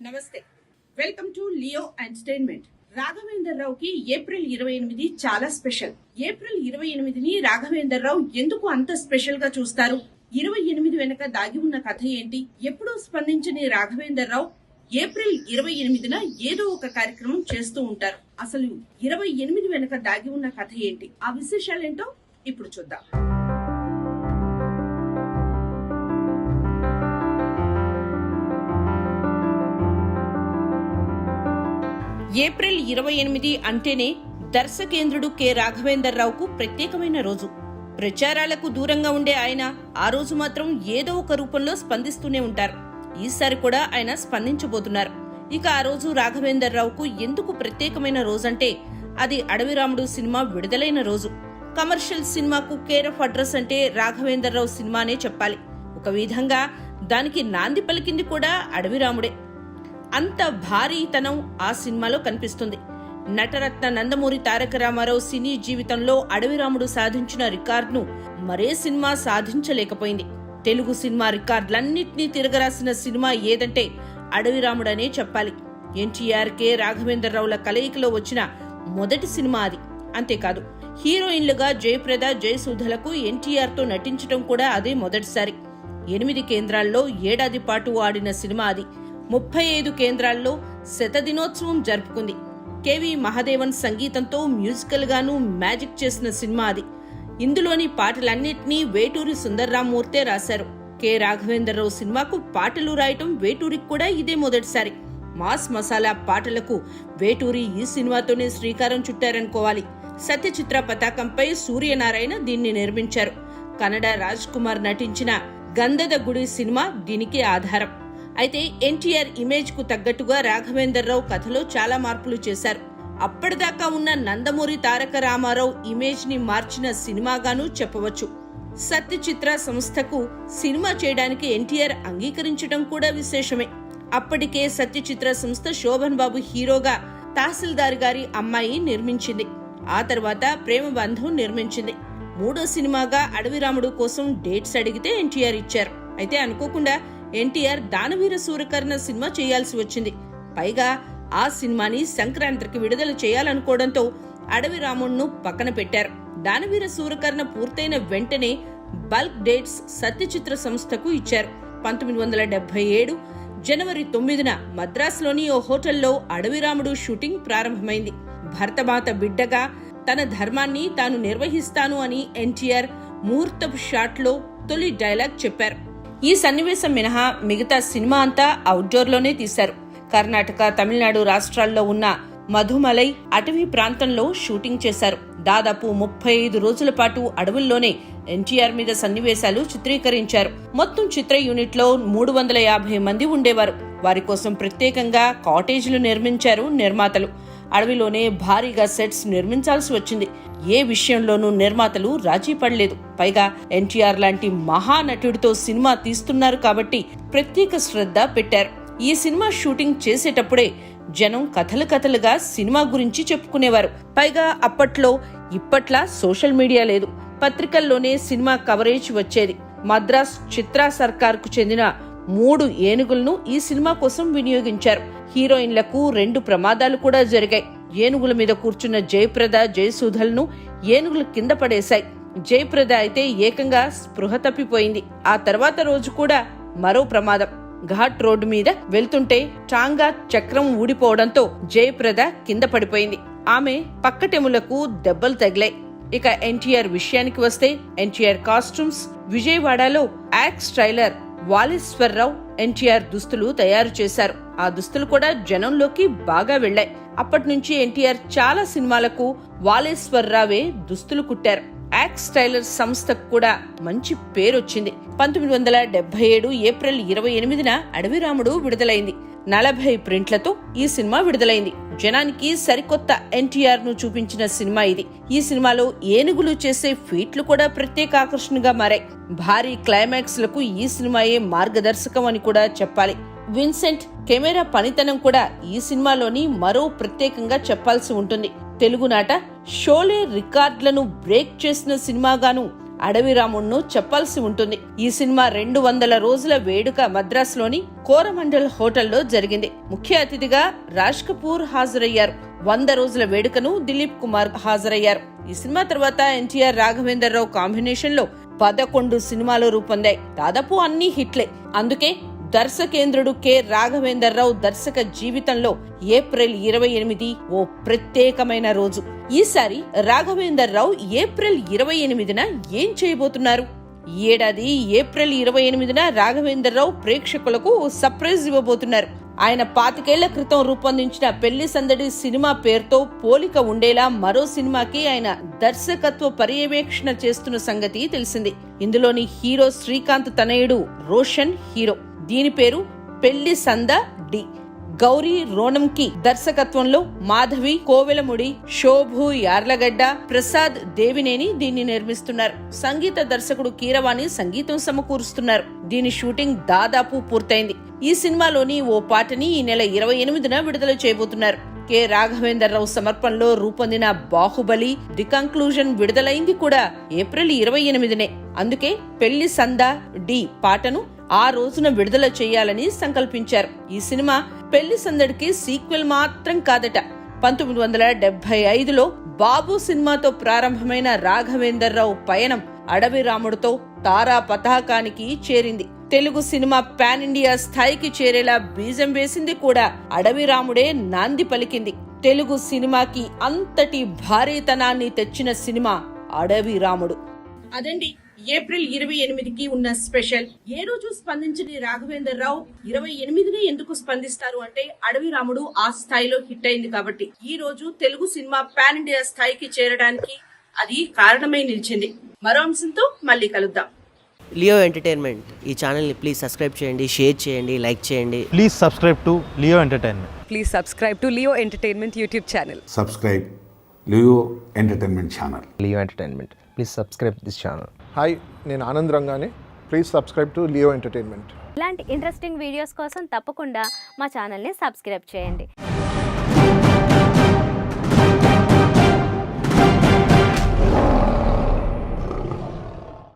నమస్తే, welcome to Leo Entertainment. Raghavender రావుకి April 28 చాలా స్పెషల్. ఏప్రిల్ 28ని రాఘవేందర్ రావు ఎందుకు అంత స్పెషల్ గా చూస్తారు? 28 వెనక దాగి ఉన్న కథ ఏంటి? ఎప్పుడూ స్పందించని రాఘవేందర్ రావు ఏప్రిల్ 28న ఏదో ఒక కార్యక్రమం చేస్తూ ఉంటారు. అసలు 28 వెనక దాగి ఉన్న కథ ఏంటి? ఆ విశేషాలేంటో ఇప్పుడు చూద్దాం. ఏప్రిల్ 28 అంటేనే దర్శకేంద్రుడు కె రాఘవేందర్ రావుకు ప్రత్యేకమైన రోజు. ప్రచారాలకు దూరంగా ఉండే ఆయన ఆ రోజు మాత్రం ఏదో ఒక రూపంలో స్పందిస్తూనే ఉంటారు. ఈసారి కూడా ఆయన స్పందించబోతున్నారు. ఇక ఆ రోజు రాఘవేందర్ రావుకు ఎందుకు ప్రత్యేకమైన రోజంటే అది అడవి రాముడు సినిమా విడుదలైన రోజు. కమర్షియల్ సినిమాకు కేర్ ఆఫ్ అడ్రస్ అంటే రాఘవేందర్ రావు సినిమానే చెప్పాలి. ఒక విధంగా దానికి నాంది పలికింది కూడా అడవి రాముడే. అంత భారీతనం ఆ సినిమాలో కనిపిస్తుంది. నటరత్న నందమూరి తారక రామారావు సినీ జీవితంలో అడవి రాముడు సాధించిన రికార్డును మరే సినిమా సాధించలేకపోయింది. తెలుగు సినిమా రికార్డులన్నింటినీ తిరగరాసిన సినిమా ఏదంటే అడవి రాముడనే చెప్పాలి. ఎన్టీఆర్ కె రాఘవేందర్ రావుల కలయికలో వచ్చిన మొదటి సినిమా అది. అంతేకాదు, హీరోయిన్లుగా జయప్రద, జయసుధలకు ఎన్టీఆర్ తో నటించడం కూడా అదే మొదటిసారి. 8 కేంద్రాల్లో ఏడాది పాటు ఆడిన సినిమా అది. 35 కేంద్రాల్లో శతదినోత్సవం జరుపుకుంది. కెవి మహాదేవన్ సంగీతంతో మ్యూజికల్ గాను మ్యాజిక్ చేసిన సినిమా అది. ఇందులోని పాటలన్నింటినీ వేటూరి సుందర్రామ్మూర్తే రాశారు. కె రాఘవేందర్ రావు సినిమాకు పాటలు రాయటం వేటూరికి కూడా ఇదే మొదటిసారి. మాస్ మసాలా పాటలకు వేటూరి ఈ సినిమాతోనే శ్రీకారం చుట్టారనుకోవాలి. సత్యచిత్ర పతాకంపై సూర్యనారాయణ దీన్ని నిర్మించారు. కన్నడ రాజ్ కుమార్ నటించిన గంధద గుడి సినిమా దీనికి ఆధారం. అయితే ఎన్టీఆర్ ఇమేజ్ కు తగ్గట్టుగా రాఘవేందర్ రావు కథలో చాలా మార్పులు చేశారు. అప్పటిదాకా ఉన్న నందమూరి తారక రామారావు ఇమేజ్ ని మార్చిన సినిమాగాను చెప్పవచ్చు. సత్యచిత్ర సంస్థకు సినిమా చేయడానికి ఎన్టీఆర్ అంగీకరించడం కూడా విశేషమే. అప్పటికే సత్యచిత్ర సంస్థ శోభన్ బాబు హీరోగా తహసీల్దార్ గారి అమ్మాయి నిర్మించింది. ఆ తర్వాత ప్రేమ బంధం నిర్మించింది. 3వ సినిమాగా అడవి రాముడు కోసం డేట్స్ అడిగితే ఎన్టీఆర్ ఇచ్చారు. అయితే అనుకోకుండా ఎన్టీఆర్ దానవీర సూరకర్ణ సినిమా చేయాల్సి వచ్చింది. పైగా ఆ సినిమాని సంక్రాంతికి విడుదల చేయాలనుకోవడంతో అడవి రాముడును పక్కన పెట్టారు. దానవీర సూరకర్ణ పూర్తయిన వెంటనే బల్క్ డేట్స్ సత్యచిత్ర సంస్థకు ఇచ్చారు. 1977 జనవరి 9న మద్రాసులోని ఓ హోటల్లో అడవి రాముడు షూటింగ్ ప్రారంభమైంది. భరతమాత బిడ్డగా తన ధర్మాన్ని తాను నిర్వహిస్తాను అని ఎన్టీఆర్ ముహూర్తపు షాట్లో తొలి డైలాగ్ చెప్పారు. ఈ సన్నివేశం మినహా మిగతా సినిమా అంతా అవుట్డోర్ లోనే తీశారు. కర్ణాటక, తమిళనాడు రాష్ట్రాల్లో ఉన్న మధుమలై అటవీ ప్రాంతంలో షూటింగ్ చేశారు. దాదాపు 35 రోజుల పాటు అడవుల్లోనే ఎన్టీఆర్ మీద సన్నివేశాలు చిత్రీకరించారు. మొత్తం చిత్ర యూనిట్ లో 350 మంది ఉండేవారు. వారి కోసం ప్రత్యేకంగా కాటేజీలు నిర్మించారు నిర్మాతలు. అడవిలోనే భారీగా సెట్స్ నిర్మించాల్సి వచ్చింది. ఏ విషయంలోనూ నిర్మాతలు రాజీ పడలేదు. పైగా ఎన్టీఆర్ లాంటి మహానటుడితో సినిమా తీస్తున్నారు కాబట్టి ప్రత్యేక శ్రద్ధ పెట్టారు. ఈ సినిమా షూటింగ్ చేసేటప్పుడే జనం కథలుగా సినిమా గురించి చెప్పుకునేవారు. పైగా అప్పట్లో ఇప్పట్లా సోషల్ మీడియా లేదు. పత్రికల్లోనే సినిమా కవరేజ్ వచ్చేది. మద్రాస్ చిత్రా సర్కార్ కు చెందిన 3 ఏనుగులను ఈ సినిమా కోసం వినియోగించారు. హీరోయిన్లకు 2 ప్రమాదాలు కూడా జరిగాయి. ఏనుగుల మీద కూర్చున్న జయప్రద, జయసుధలను ఏనుగులు కింద పడేశాయి. జయప్రద అయితే ఏకంగా స్పృహ తప్పిపోయింది. ఆ తర్వాత రోజు కూడా మరో ప్రమాదం. ఘాట్ రోడ్డు మీద వెళ్తుంటే టాంగా చక్రం ఊడిపోవడంతో జయప్రద కింద పడిపోయింది. ఆమె పక్కటెములకు దెబ్బలు తగిలాయి. ఇక ఎన్టీఆర్ విషయానికి వస్తే ఎన్టీఆర్ కాస్ట్యూమ్స్ విజయవాడలో యాక్స్ ట్రైలర్ వాలేశ్వరరావు ఎన్టీఆర్ దుస్తులు తయారు చేశారు. ఆ దుస్తులు కూడా జనంలోకి బాగా వెళ్లాయి. అప్పటి నుంచి ఎన్టీఆర్ చాలా సినిమాలకు వాలేశ్వరరావే దుస్తులు కుట్టారు. యాక్స్ టైలర్ సంస్థకు కూడా మంచి పేరొచ్చింది. 1977 ఏప్రిల్ 28న అడవి రాముడు విడుదలైంది. 40 ప్రింట్లతో ఈ సినిమా విడుదలైంది. జనానికి సరికొత్త ఎన్టీఆర్ ను చూపించిన సినిమా ఇది. ఈ సినిమాలో ఏనుగులు చేసే ఫీట్లు కూడా ప్రత్యేక ఆకర్షణగా మారాయి. భారీ క్లైమాక్స్ లకు ఈ సినిమాయే మార్గదర్శకం అని కూడా చెప్పాలి. విన్సెంట్ కెమెరా పనితనం కూడా ఈ సినిమాలోని మరో ప్రత్యేకంగా చెప్పాల్సి ఉంటుంది. తెలుగునాట షోలే రికార్డులను బ్రేక్ చేసిన సినిమాగాను అడవి రాముడును చెప్పాల్సి ఉంటుంది. ఈ సినిమా 200 రోజుల వేడుక మద్రాసులోని కోరమండల్ హోటల్లో జరిగింది. ముఖ్య అతిథిగా రాజ్ కపూర్ హాజరయ్యారు. 100 రోజుల వేడుకను దిలీప్ కుమార్ హాజరయ్యారు. ఈ సినిమా తర్వాత ఎన్టీఆర్ రాఘవేందర్ రావు కాంబినేషన్ లో 11 సినిమాలు రూపొందాయి. దాదాపు అన్ని హిట్లే. అందుకే దర్శకేంద్రుడు కె రాఘవేందర్ రావు దర్శక జీవితంలో ఏప్రిల్ 28 ఓ ప్రత్యేకమైన రోజు. ఈసారి రాఘవేందర్ రావు ఏప్రిల్ 28న ఏం చేయబోతున్నారు? ఈ ఏడాది ఏప్రిల్ 28న రాఘవేందర్ రావు ప్రేక్షకులకు ఓ సర్ప్రైజ్ ఇవ్వబోతున్నారు. ఆయన 25 ఏళ్ల క్రితం రూపొందించిన పెళ్లి సందడి సినిమా పేరుతో పోలిక ఉండేలా మరో సినిమాకి ఆయన దర్శకత్వ పర్యవేక్షణ చేస్తున్న సంగతి తెలిసింది. ఇందులోని హీరో శ్రీకాంత్ తనయుడు రోషన్ హీరో. దీని పేరు పెళ్లి సంద డి. గౌరీ రోనంకి దర్శకత్వంలో మాధవి కోవెలముడి, శోభు యార్లగడ్డ, ప్రసాద్ దేవినేని దీన్ని నిర్మిస్తున్నారు. సంగీత దర్శకుడు కీరవాణి సంగీతం సమకూరుస్తున్నారు. దీని షూటింగ్ దాదాపు పూర్తయింది. ఈ సినిమాలోని ఓ పాటని ఈ నెల 28న విడుదల చేయబోతున్నారు. కె రాఘవేందర్ రావు సమర్పణలో రూపొందిన బాహుబలి ది కంక్లూజన్ విడుదలైంది కూడా ఏప్రిల్ 28నే. అందుకే పెళ్లి సంద డి పాటను ఆ రోజున విడుదల చేయాలని సంకల్పించారు. ఈ సినిమా పెళ్లి సందడికి సీక్వెల్ మాత్రం కాదట. 1975లో బాబు సినిమాతో ప్రారంభమైన రాఘవేందర్ రావు పయనం అడవి రాముడుతో తారా పతాకానికి చేరింది. తెలుగు సినిమా పాన్ ఇండియా స్థాయికి చేరేలా బీజం వేసింది కూడా అడవి రాముడే నాంది పలికింది. తెలుగు సినిమాకి అంతటి భారీతనాన్ని తెచ్చిన సినిమా అడవి రాముడు. అదండి ఏప్రిల్ 28కి ఉన్న స్పెషల్. ఏ రోజు స్పందించని రాఘవేందర్ రావు 28నే ఎందుకు స్పందిస్తారు అంటే అడవి రాముడు ఆ స్థాయిలో హిట్ అయింది కాబట్టి. ఈ రోజు తెలుగు సినిమా పాన్ ఇండియా స్థాయికి చేరడానికి అది కారణమై నిలిచింది. మరో అంశంతో మళ్ళీ కలుద్దాం. లియో ఎంటర్టైన్మెంట్ ఈ ఛానల్ని ప్లీజ్ సబ్స్క్రైబ్ చేయండి, షేర్ చేయండి, లైక్ చేయండి. Please subscribe to Leo Entertainment. Please subscribe to Leo Entertainment YouTube channel. Subscribe Leo Entertainment channel. Leo Entertainment. Please subscribe this channel. Hi, నేను ఆనంద్ రంగానే. Please subscribe to Leo Entertainment. ఇలాంటి interesting videos కోసం తప్పకుండా మా ఛానల్ని subscribe చేయండి.